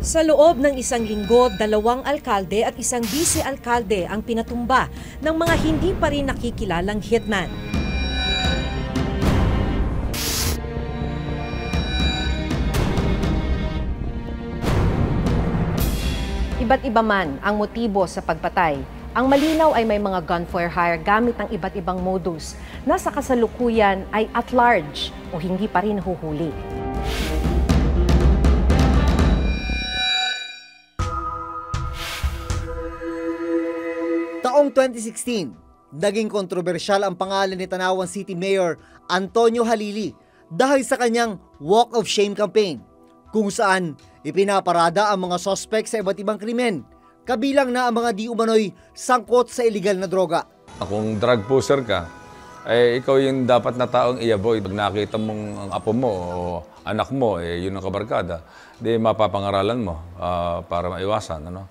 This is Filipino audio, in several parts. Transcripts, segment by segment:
Sa loob ng isang linggo, 2 alkalde at 1 bise-alkalde ang pinatumba ng mga hindi pa rin nakikilalang hitman. Iba't iba man ang motibo sa pagpatay. Ang malinaw ay may mga gun for hire gamit ang iba't ibang modus na sa kasalukuyan ay at large o hindi pa rin nahuhuli. Taong 2016, naging kontrobersyal ang pangalan ni Tanawan City Mayor Antonio Halili dahil sa kanyang Walk of Shame campaign, kung saan ipinaparada ang mga sospek sa iba't ibang krimen, kabilang na ang mga di umano'y sangkot sa illegal na droga. Kung drug pusher ka, ikaw yung dapat na taong i-avoid. Pag nakita mong ang apo mo o anak mo, yun ang kabarkada, di mapapangaralan mo para maiwasan. Ano?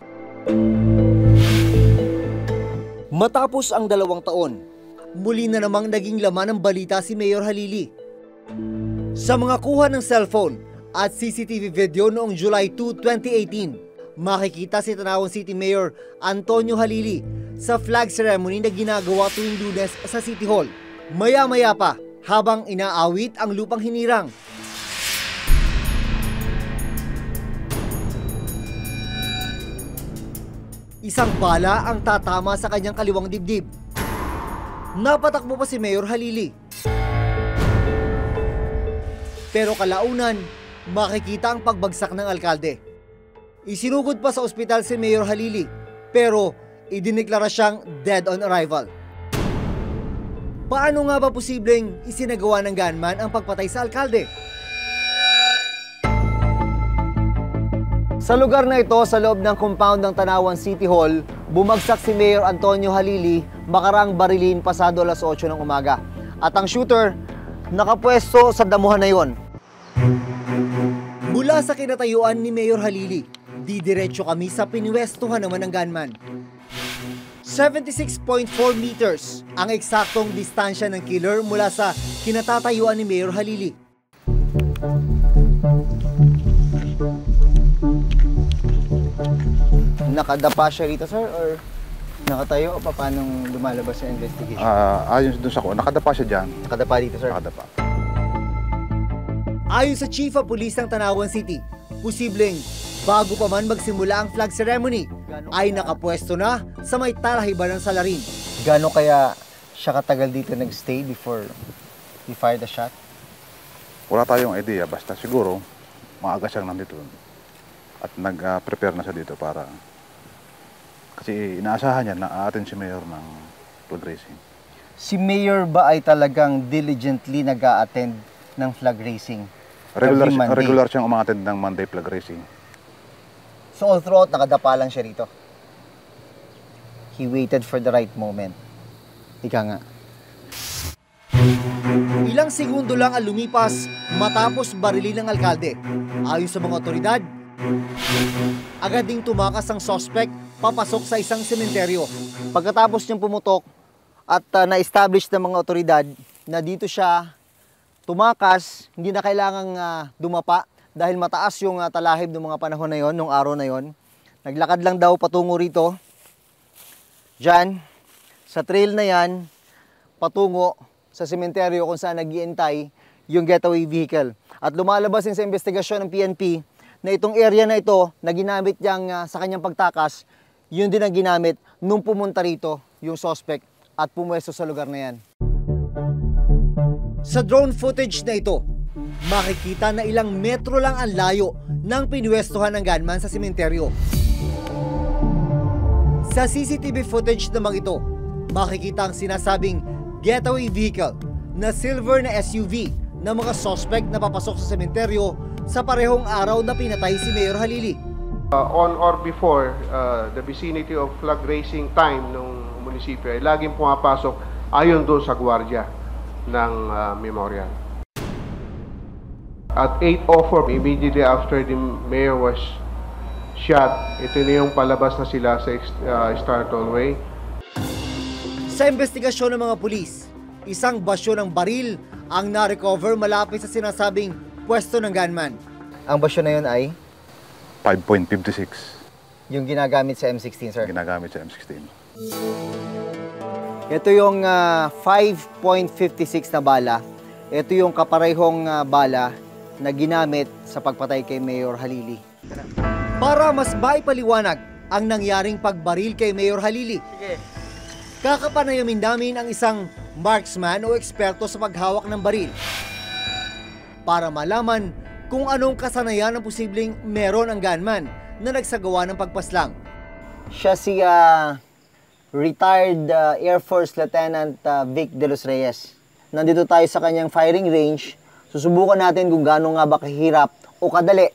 Matapos ang 2 taon, muli na namang naging laman ng balita si Mayor Halili. Sa mga kuha ng cellphone at CCTV video noong July 2, 2018, makikita si Tanawan City Mayor Antonio Halili sa flag ceremony na ginagawa tuwing Lunes sa City Hall. Maya-maya pa, habang inaawit ang lupang hinirang. Isang bala ang tatama sa kanyang kaliwang dibdib. Napatakbo pa si Mayor Halili. Pero kalaunan, makikita ang pagbagsak ng alkalde. Isinugod pa sa ospital si Mayor Halili, pero idineklara siyang dead on arrival. Paano nga ba posibleng isinagawa ng gunman ang pagpatay sa alkalde? Sa lugar na ito, sa loob ng compound ng Tanawan City Hall, bumagsak si Mayor Antonio Halili makaraang barilin pasado alas 8 ng umaga. At ang shooter, nakapwesto sa damuhan na yon. Mula sa kinatayuan ni Mayor Halili, didiretso kami sa pinwestuhan naman ng gunman. 76.4 meters ang eksaktong distansya ng killer mula sa kinatatayuan ni Mayor Halili. Nakadapa siya rito, sir, or nakatayo o paano lumalabas sa investigation? Ayon dun sa ko, nakadapa siya dyan. Nakadapa dito, sir? Nakadapa. Ayon sa Chief of Police ng Tanawan City, posibleng bago pa man magsimula ang flag ceremony, ay nakapwesto na sa may talahiban ng salarin. Gano'n kaya siya katagal dito nag-stay before he fired the shot? Wala tayong idea, basta siguro maaga siyang nandito at nag-prepare na siya dito para kasi inaasahan niya na aatin si Mayor ng flag racing. Si Mayor ba ay talagang diligently nag-a-attend ng flag racing? Regular siyang umaattend ng Monday flag racing. So all throughout, nakadapa lang siya rito? He waited for the right moment. Ika nga. Ilang segundo lang ang lumipas matapos barilin ng alkalde. Ayon sa mga otoridad, agad ding tumakas ang suspect papasok sa isang sementeryo. Pagkatapos niyang pumutok at na-establish ng mga otoridad na dito siya tumakas, hindi na kailangang dumapa dahil mataas yung talahib ng mga panahon na yon, nung araw na yon. Naglakad lang daw patungo rito. Diyan, sa trail na yan, patungo sa sementeryo kung saan nag-iintay yung getaway vehicle. At lumalabas din sa investigasyon ng PNP na itong area na ito na ginamit niyang sa kanyang pagtakas, yun din ang ginamit nung pumunta rito yung suspect at pumwesto sa lugar na yan. Sa drone footage na ito, makikita na ilang metro lang ang layo ng pinwestuhan ng gunman sa sementeryo. Sa CCTV footage naman ito, makikita ang sinasabing getaway vehicle na silver na SUV ng mga suspect na papasok sa sementeryo sa parehong araw na pinatay si Mayor Halili. On or before the vicinity of flag racing time ng munisipyo ay laging pumapasok ayon doon sa gwardiya ng memorial. At 8:04, immediately after the mayor was shot, ito na yung palabas na sila sa Star Tollway. Sa investigasyon ng mga pulis, isang basyo ng baril ang na-recover malapit sa sinasabing pwesto ng gunman. Ang basyo na yun ay? 5.56 Yung ginagamit sa M16, sir. ginagamit sa M16. Ito yung 5.56 na bala. Ito yung kaparehong bala na ginamit sa pagpatay kay Mayor Halili. Para mas maipaliwanag ang nangyaring pagbaril kay Mayor Halili, kakapanayamin namin ang isang marksman o eksperto sa paghawak ng baril para malaman kung anong kasanayan ang posibleng meron ang gunman na nagsagawa ng pagpaslang. Siya si retired Air Force Lieutenant Vic De Los Reyes. Nandito tayo sa kanyang firing range. Susubukan natin kung gaano nga ba kahirap o kadali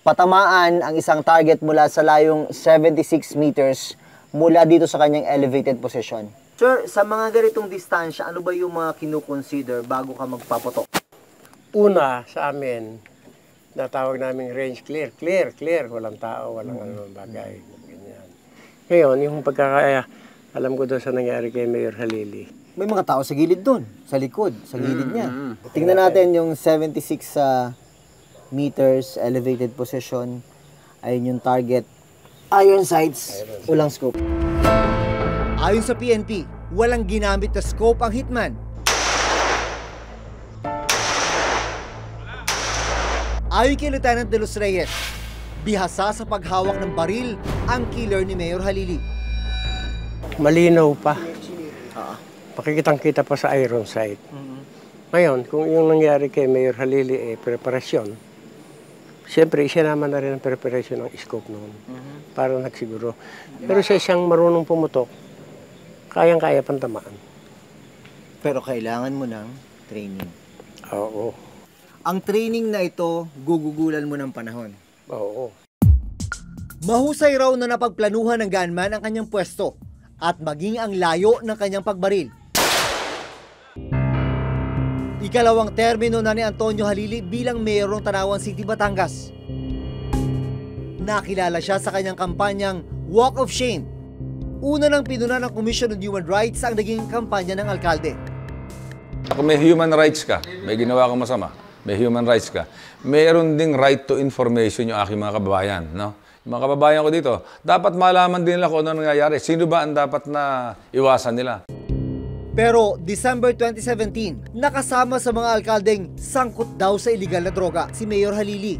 patamaan ang isang target mula sa layong 76 meters mula dito sa kanyang elevated position. Sir, sa mga ganitong distansya, ano ba yung mga kinukonsider bago ka magpaputok? Una sa amin, natawag namin range clear. Clear. Walang tao, walang anumang bagay. Ganyan. Ngayon, yung alam ko doon sa nangyari kay Mayor Halili. May mga tao sa gilid doon, sa likod, sa gilid niya. Tingnan natin yung 76 meters elevated position. Ayun yung target. Iron sights, walang scope. Ayon sa PNP, walang ginamit na scope ang hitman. Ayon kay Lieutenant De Los Reyes, bihasa sa paghawak ng baril ang killer ni Mayor Halili. Malinaw pa. Pakikitang-kita pa sa iron sight. Ngayon, kung yung nangyari kay Mayor Halili preparasyon, siyempre, siya naman na rin ang preparation ng scope noon. Para nagsiguro. Pero sa isang marunong pumutok, kayang-kaya pantamaan. Pero kailangan mo ng training. Oo. Ang training na ito, gugugulan mo ng panahon. Oo. Mahusay raw na napagplanuhan ng gunman ang kanyang pwesto at maging ang layo ng kanyang pagbaril. Ikalawang termino na ni Antonio Halili bilang mayor ng Tanawan City, Batangas. Nakilala siya sa kanyang kampanyang Walk of Shame. Una nang pinuna ng Commission on Human Rights ang naging kampanya ng alkalde. Kung may human rights ka, may ginawa kang masama, may human rights ka, mayroon ding right to information yung aking mga kababayan. No? Yung mga kababayan ko dito, dapat malaman din nila kung ano nangyayari. Sino ba ang dapat na iwasan nila? Pero December 2017, nakasama sa mga alkaldeng sangkot daw sa iligal na droga si Mayor Halili.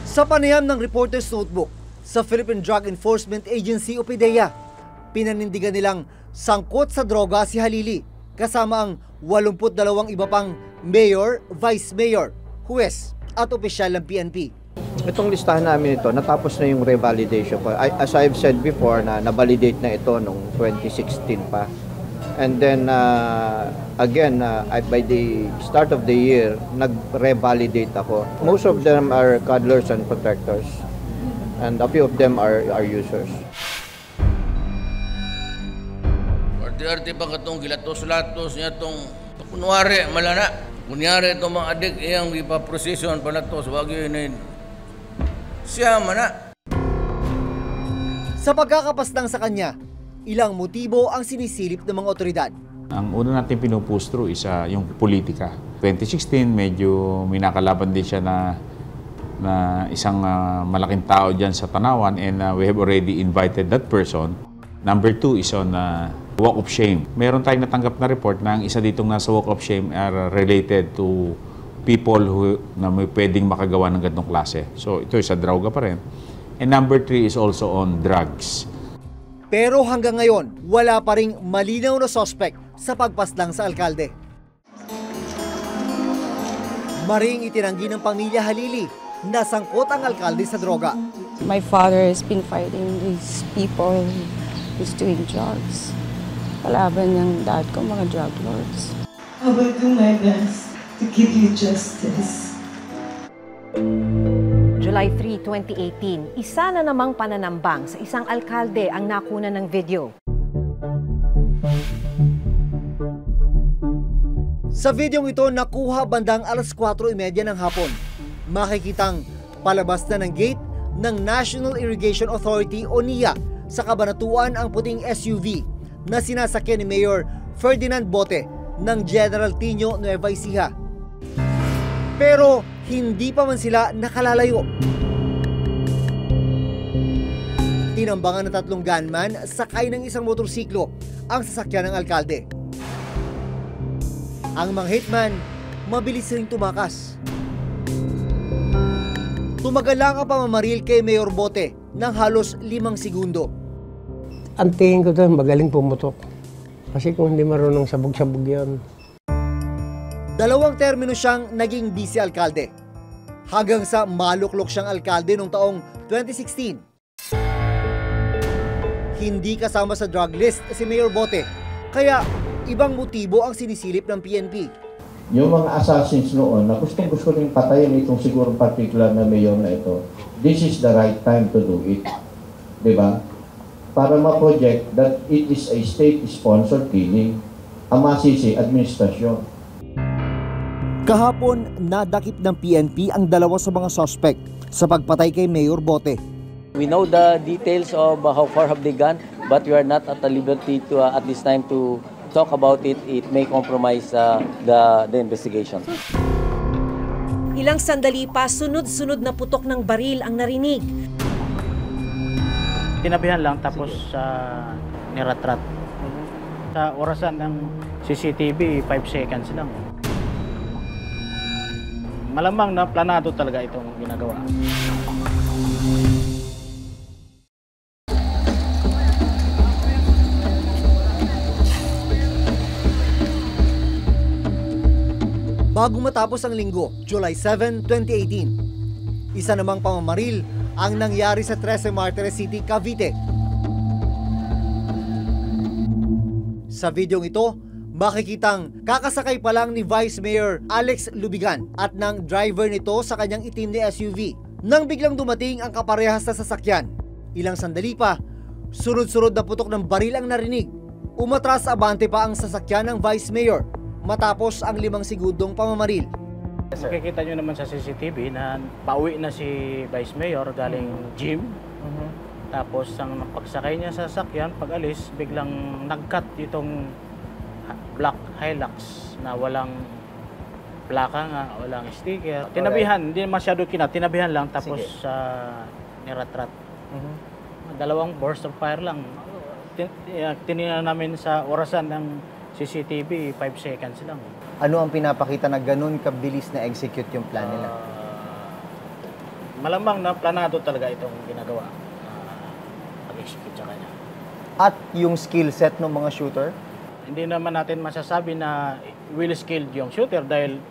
Sa panayam ng Reporter's Notebook sa Philippine Drug Enforcement Agency o PDEA, pinanindigan nilang sangkot sa droga si Halili kasama ang 82 iba pang mayor, vice mayor, huwes at opisyal ng PNP. Itong listahan namin ito, natapos na yung revalidation po. As I've said before, na nabalidate na ito noong 2016 pa. And then, again, by the start of the year, nag-revalidate ako. Most of them are cuddlers and protectors. And a few of them are users. Arte-arte pa katong gilatos-latos niya itong kunwari, malana. Kunyari itong mga adik, iyang ipaprosesyon palatos, wag yun siya mana. Sa pagkakapaslang sa kanya, ilang motibo ang sinisilip ng mga otoridad. Ang una natin pinupush through is yung politika. 2016, medyo may nakalaban din siya na isang malaking tao dyan sa Tanawan, and we have already invited that person. Number 2 is on walk of shame. Meron tayong natanggap na report na ang isa ditong nasa walk of shame are related to people na may pwedeng makagawa ng ganitong klase. So ito sa droga pa rin. And number 3 is also on drugs. Pero hanggang ngayon, wala pa ring malinaw na suspect sa pagpaslang sa alkalde. Maring itinanggi ng pamilya Halili na sangkot ang alkalde sa droga. My father has been fighting these people who's doing drugs. Kalaban niyang dad ko, mga drug lords. I will do my best to give you justice. July 3, 2018, isa na namang pananambang sa isang alkalde ang nakuna ng video. Sa videong ito, nakuha bandang alas 4:30 ng hapon. Makikitang palabas na ng gate ng National Irrigation Authority o NIA sa Kabanatuan ang puting SUV na sinasakyan ni Mayor Ferdinand Bote ng General Tino Nueva Ecija. Pero hindi pa man sila nakalalayo. Tinambangan ng 3 gunman sakay ng isang motorsiklo ang sasakyan ng alkalde. Ang mga hitman, mabilis ring tumakas. Tumagal lang ang pamamaril kay Mayor Bote ng halos 5 segundo. Ang tingin ko doon, magaling pumutok. Kasi kung hindi marunong sabog-sabog yan. 2 termino siyang naging vice-alkalde. Hanggang sa maluklok siyang alkalde noong taong 2016. Hindi kasama sa drug list si Mayor Bote, kaya ibang motibo ang sinisilip ng PNP. Yung mga assassins noon na gusto rin patayin itong sigurong particular na mayor na ito, this is the right time to do it. Diba? Para ma-project that it is a state-sponsored killing. Ang masisi, administrasyon. Kahapon, nadakip ng PNP ang 2 sa mga suspect sa pagpatay kay Mayor Bote. We know the details of how far have they gone, but we are not at the liberty to at this time to talk about it. It may compromise the investigation. Ilang sandali pa, sunod-sunod na putok ng baril ang narinig. Tinabihan lang tapos niratrat. Sa orasan ng CCTV, 5 seconds lang. Malamang na planado talaga itong ginagawa. Bago matapos ang linggo, July 7, 2018, isa namang pamamaril ang nangyari sa 13 Martires City, Cavite. Sa videong ito, makikitang kakasakay pa lang ni Vice Mayor Alex Lubigan at ng driver nito sa kanyang itim na SUV nang biglang dumating ang kaparehas na sasakyan. Ilang sandali pa, sunod-sunod na putok ng baril ang narinig. Umatras abante pa ang sasakyan ng Vice Mayor matapos ang 5 segundong pamamaril. Makikita nyo naman sa CCTV na pauwi na si Vice Mayor galing gym. Tapos ang pagsakay niya sa sasakyan, pag-alis, biglang nag-cut itong black Hilux na walang plaka nga, walang sticker. Tinabihan, hindi masyado tinabihan lang tapos niratrat. 2 burst of fire lang. Tinignan namin sa orasan ng CCTV, 5 seconds lang. Ano ang pinapakita na ganun kabilis na execute yung plan nila? Malamang na planado talaga itong ginagawa. Pag-execute sa kanya. At yung skill set ng mga shooter? Hindi naman natin masasabi na well-skilled yung shooter dahil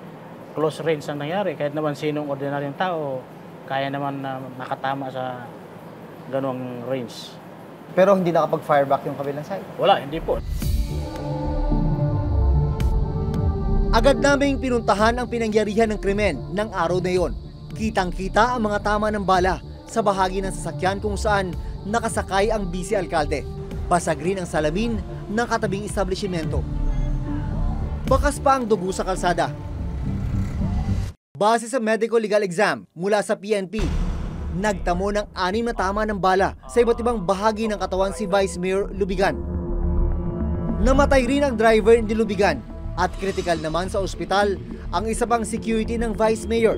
close range ang nangyari. Kahit naman sinong ordinaryong tao, kaya naman na makatama sa ganung range. Pero hindi nakapag-fireback yung kabilang side? Wala, hindi po. Agad naming pinuntahan ang pinangyarihan ng krimen ng araw na yon. Kitang-kita ang mga tama ng bala sa bahagi ng sasakyan kung saan nakasakay ang vice-alkalde. Basag rin ang salamin ng katabing establishmento. Bakas pa ang dugo sa kalsada. Base sa medical legal exam mula sa PNP, nagtamo ng 6 na tama ng bala sa iba't ibang bahagi ng katawan si Vice Mayor Lubigan. Namatay rin ang driver ni Lubigan at kritikal naman sa ospital ang isa pang security ng Vice Mayor.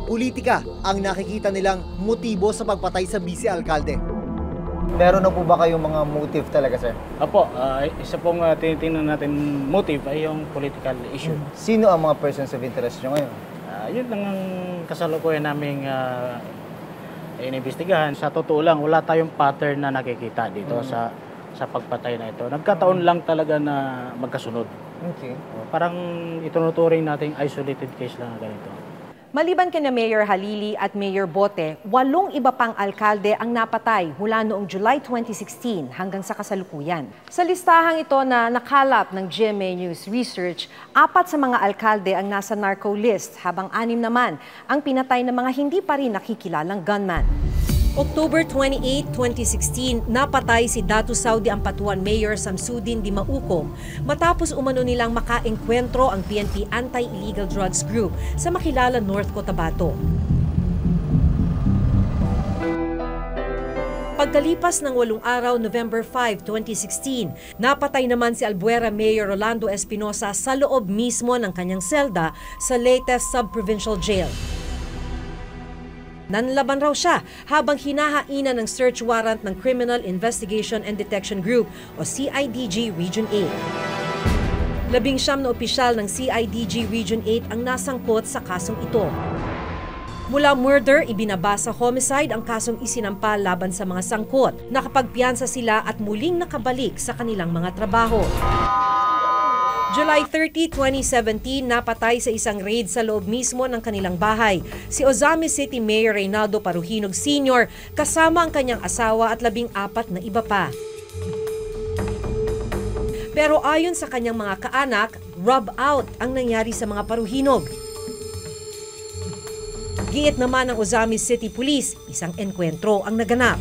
Politika ang nakikita nilang motibo sa pagpatay sa vice-alkalde. Meron na po ba kayong mga motive talaga, sir? Apo, isa pong tinitingnan natin motive ay yung political issue. Sino ang mga persons of interest nyo ngayon? Yun lang ang kasalukuyan naming inimbestigahan. Sa totoo lang, wala tayong pattern na nakikita dito sa pagpatay na ito. Nagkataon lang talaga na magkasunod. Okay. Parang itunuturing nating isolated case lang na ganito. Maliban kina Mayor Halili at Mayor Bote, 8 iba pang alkalde ang napatay mula noong July 2016 hanggang sa kasalukuyan. Sa listahang ito na nakalap ng GMA News Research, 4 sa mga alkalde ang nasa narco list, habang 6 naman ang pinatay ng mga hindi pa rin nakikilalang gunman. October 28, 2016, napatay si Datu Saudi Ampatuan Mayor Samsudin Dimaukom matapos umano nilang makaengkwentro ang PNP Anti-Illegal Drugs Group sa Makilala, North Cotabato. Pagkalipas ng 8 araw, November 5, 2016, napatay naman si Albuera Mayor Rolando Espinosa sa loob mismo ng kanyang selda sa Leyte Sub-Provincial Jail. Nanlaban raw siya habang hinahainan ng search warrant ng Criminal Investigation and Detection Group o CIDG Region 8. 19 na opisyal ng CIDG Region 8 ang nasangkot sa kasong ito. Mula murder, ibinaba sa homicide ang kasong isinampal laban sa mga sangkot. Nakapagpiyansa sila at muling nakabalik sa kanilang mga trabaho. July 30, 2017, napatay sa isang raid sa loob mismo ng kanilang bahay si Ozamis City Mayor Reynaldo Paruhinog Sr. kasama ang kanyang asawa at 14 na iba pa. Pero ayon sa kanyang mga kaanak, rub out ang nangyari sa mga Paruhinog. Giit naman ng Ozamis City Police, isang enkwentro ang naganap.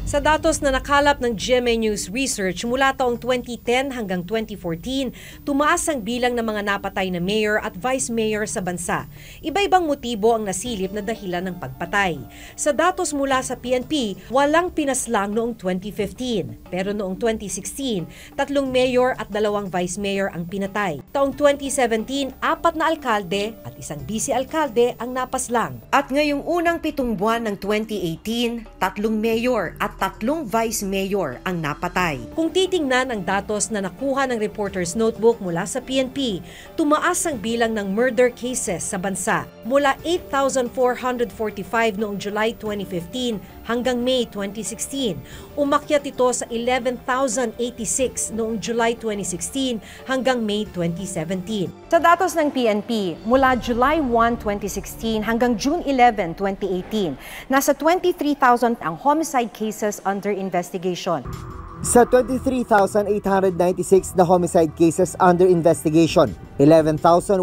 Sa datos na nakalap ng GMA News Research mula taong 2010 hanggang 2014, tumaas ang bilang ng mga napatay na mayor at vice mayor sa bansa. Iba-ibang motibo ang nasilip na dahilan ng pagpatay. Sa datos mula sa PNP, walang pinaslang noong 2015. Pero noong 2016, 3 mayor at 2 vice mayor ang pinatay. Taong 2017, 4 na alkalde at 1 vice-alkalde ang napaslang. At ngayong unang 7 buwan ng 2018, 3 mayor at 3 vice mayor ang napatay. Kung titingnan ang datos na nakuha ng Reporter's Notebook mula sa PNP, tumaas ang bilang ng murder cases sa bansa mula 8,445 noong July 2015 hanggang May 2016. Umakyat ito sa 11,086 noong July 2016 hanggang May 2017. Sa datos ng PNP, mula July 1, 2016 hanggang June 11, 2018, nasa 23,000 ang homicide cases under investigation. Sa 23,896 na homicide cases under investigation, 11,122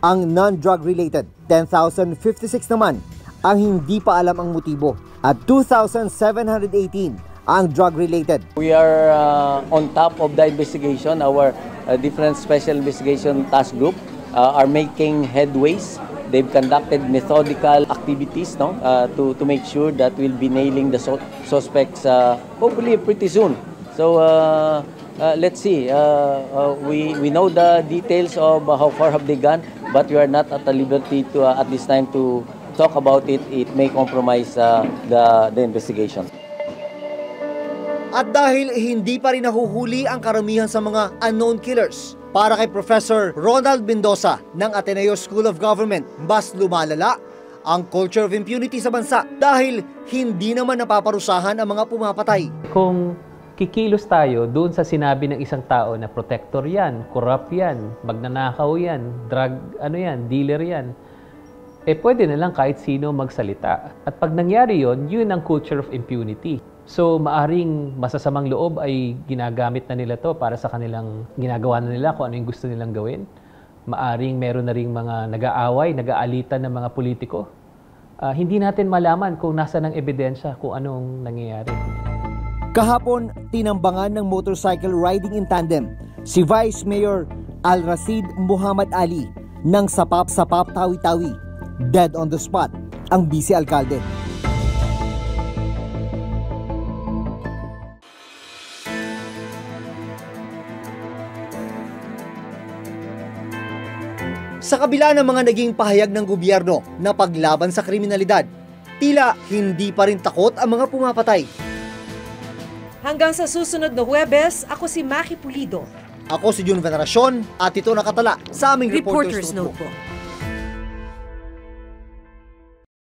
ang non-drug related, 10,056 naman ang hindi pa alam ang motibo at 2,718 ang drug-related. We are on top of the investigation. Our different special investigation task group are making headways. They've conducted methodical activities to make sure that we'll be nailing the suspects hopefully pretty soon. So let's see. We know the details of how far have they gone, but we are not at the liberty to at this time to talk about it. It may compromise the investigation. At dahil hindi pa rin nahuhuli ang karamihan sa mga unknown killers, para kay Professor Ronald Mendoza ng Ateneo School of Government, mas lumalala ang culture of impunity sa bansa dahil hindi naman napaparusahan ang mga pumapatay. Kung kikilos tayo doon sa sinabi ng isang tao na protector yan, corrupt yan, magnanakaw yan, drug dealer yan, pwede na lang kahit sino magsalita. At pag nangyari yon, yun ang culture of impunity. So, maaring masasamang loob ay ginagamit na nila to para sa kanilang ginagawa na nila kung ano yung gusto nilang gawin. Maaring meron na ring mga nag-aaway, nag-aalitan ng mga politiko. Hindi natin malaman kung nasa ng ebidensya kung anong nangyayari. Kahapon, tinambangan ng motorcycle riding in tandem si Vice Mayor Al-Rashid Muhammad Ali ng Sapap-Sapap Tawi-Tawi. Dead on the spot ang vice-alkalde. Sa kabila ng mga naging pahayag ng gobyerno na paglaban sa kriminalidad, tila hindi pa rin takot ang mga pumapatay. Hanggang sa susunod na Huwebes, ako si Maki Pulido. Ako si Jun Veneracion at ito nakatala sa aming Reporter's Notebook.